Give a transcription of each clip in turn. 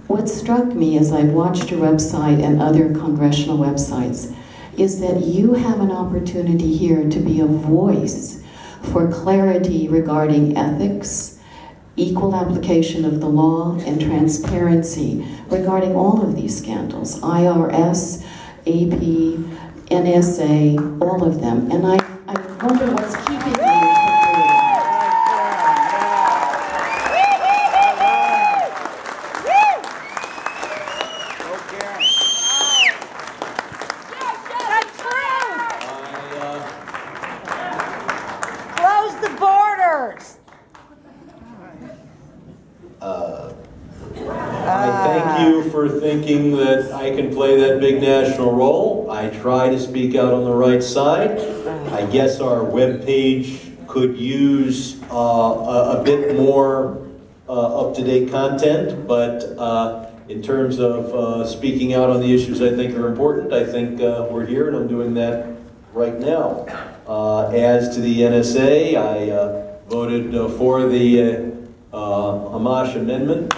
What struck me as I watched your website and other congressional websites is that you have an opportunity here to be a voice for clarity regarding ethics, equal application of the law, and transparency regarding all of these scandals, IRS, AP, NSA, all of them. And I wonder what's keeping you from Close the borders. I thank you for thinking that I can play that big national role. I try to speak out on the right side. I guess our webpage could use a bit more up-to-date content, but in terms of speaking out on the issues I think are important, I think we're here and I'm doing that right now. As to the NSA, I voted for the Amash Amendment.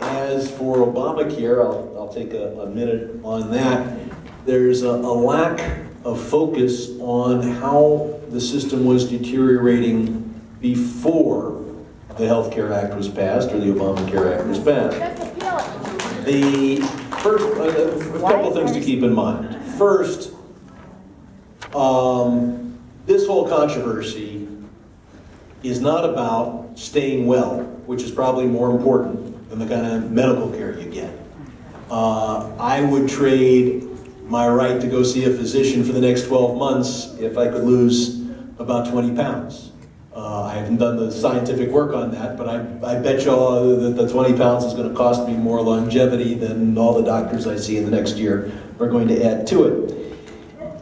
As for Obamacare, I'll take a minute on that. There's a lack of focus on how the system was deteriorating before the Health Care Act was passed or the Obamacare Act was passed. The first, a couple things to keep in mind. First, this whole controversy is not about staying well, which is probably more important than the kind of medical care you get. I would trade my right to go see a physician for the next 12 months if I could lose about 20 pounds. I haven't done the scientific work on that, but I bet y'all that the 20 pounds is going to cost me more longevity than all the doctors I see in the next year are going to add to it.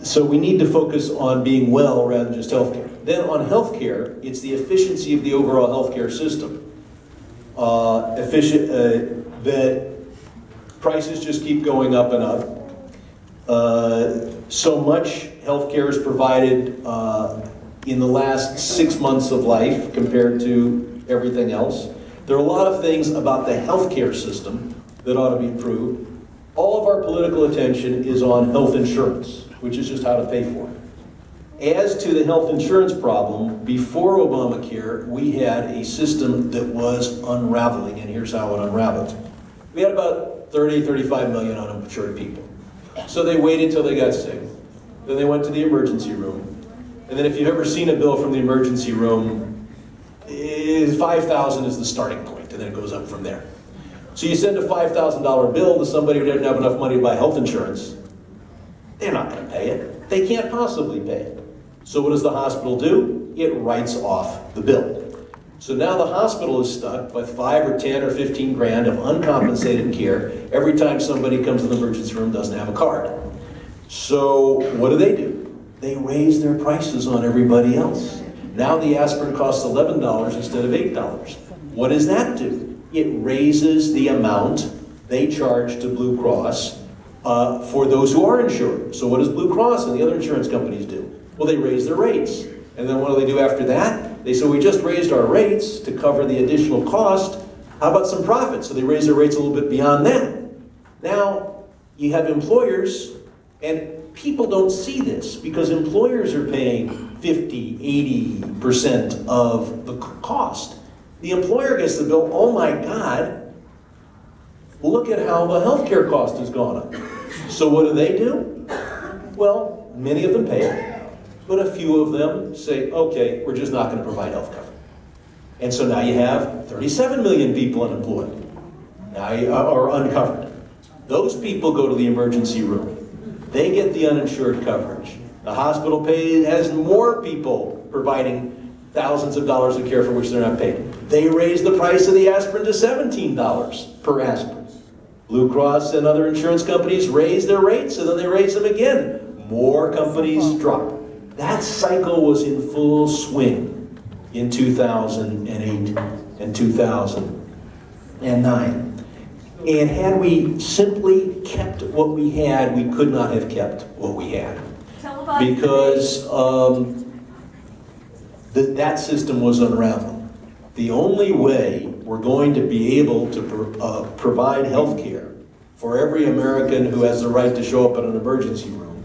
So we need to focus on being well rather than just healthcare. Then on healthcare, it's the efficiency of the overall healthcare system. That prices just keep going up and up. So much healthcare is provided in the last 6 months of life compared to everything else. There are a lot of things about the healthcare system that ought to be improved. All of our political attention is on health insurance, which is just how to pay for it. As to the health insurance problem, before Obamacare, we had a system that was unraveling, and here's how it unraveled. We had about 35 million uninsured people. So they waited till they got sick. Then they went to the emergency room. And then if you've ever seen a bill from the emergency room, 5,000 is the starting point, and then it goes up from there. So you send a $5,000 bill to somebody who doesn't have enough money to buy health insurance. They're not going to pay it. They can't possibly pay it. So what does the hospital do? It writes off the bill. So now the hospital is stuck with 5 or 10 or 15 grand of uncompensated care every time somebody comes to the emergency room and doesn't have a card. So what do? They raise their prices on everybody else. Now the aspirin costs $11 instead of $8. What does that do? It raises the amount they charge to Blue Cross for those who are insured. So what does Blue Cross and the other insurance companies do? Well, they raise their rates. And then what do they do after that? They say, we just raised our rates to cover the additional cost. How about some profit? So they raise their rates a little bit beyond that. Now, you have employers, and people don't see this because employers are paying 50, 80% of the cost. The employer gets the bill, oh my God, look at how the healthcare cost has gone up. So what do? Well, many of them pay it. But a few of them say, okay, we're just not going to provide health coverage. And so now you have 37 million people unemployed, or uncovered. Those people go to the emergency room. They get the uninsured coverage. The hospital has more people providing thousands of dollars of care for which they're not paid. They raise the price of the aspirin to $17 per aspirin. Blue Cross and other insurance companies raise their rates, and then they raise them again. More companies drop. That cycle was in full swing in 2008 and 2009. And had we simply kept what we had, we could not have kept what we had. Because that system was unraveling. the only way we're going to be able to provide health care for every American who has the right to show up in an emergency room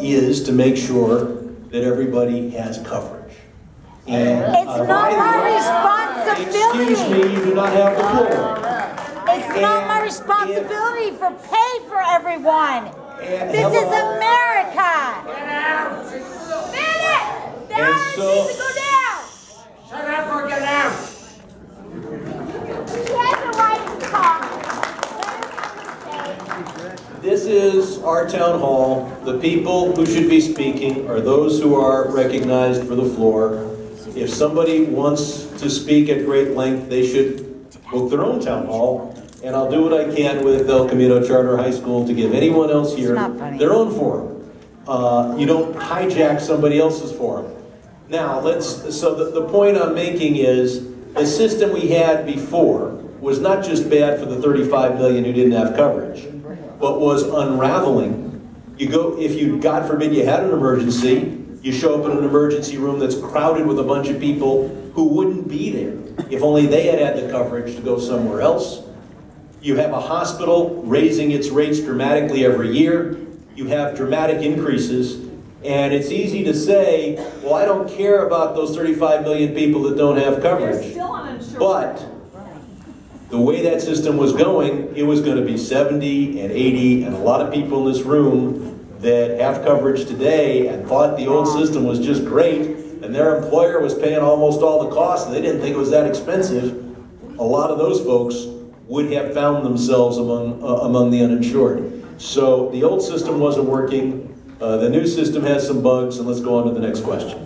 is to make sure that everybody has coverage. And It's not my responsibility. excuse me, you do not have the floor. It's not my responsibility for pay for everyone. This is America. And so, Go down. Shut up or get out! He has the right to talk. this is our town hall. The people who should be speaking are those who are recognized for the floor. If somebody wants to speak at great length, they should book their own town hall. And I'll do what I can with El Camino Charter High School to give anyone else here their own forum. You don't hijack somebody else's forum. Now, so the point I'm making is the system we had before was not just bad for the 35 million who didn't have coverage, but was unraveling. You go, if you, God forbid, you had an emergency, you show up in an emergency room that's crowded with a bunch of people who wouldn't be there if only they had the coverage to go somewhere else. You have a hospital raising its rates dramatically every year. You have dramatic increases. And it's easy to say, well, I don't care about those 35 million people that don't have coverage. They're still uninsured. But the way that system was going, it was going to be 70 and 80, and a lot of people in this room that have coverage today and thought the old system was just great, and their employer was paying almost all the costs, and they didn't think it was that expensive. A lot of those folks would have found themselves among the uninsured. So the old system wasn't working. The new system has some bugs, and let's go on to the next question.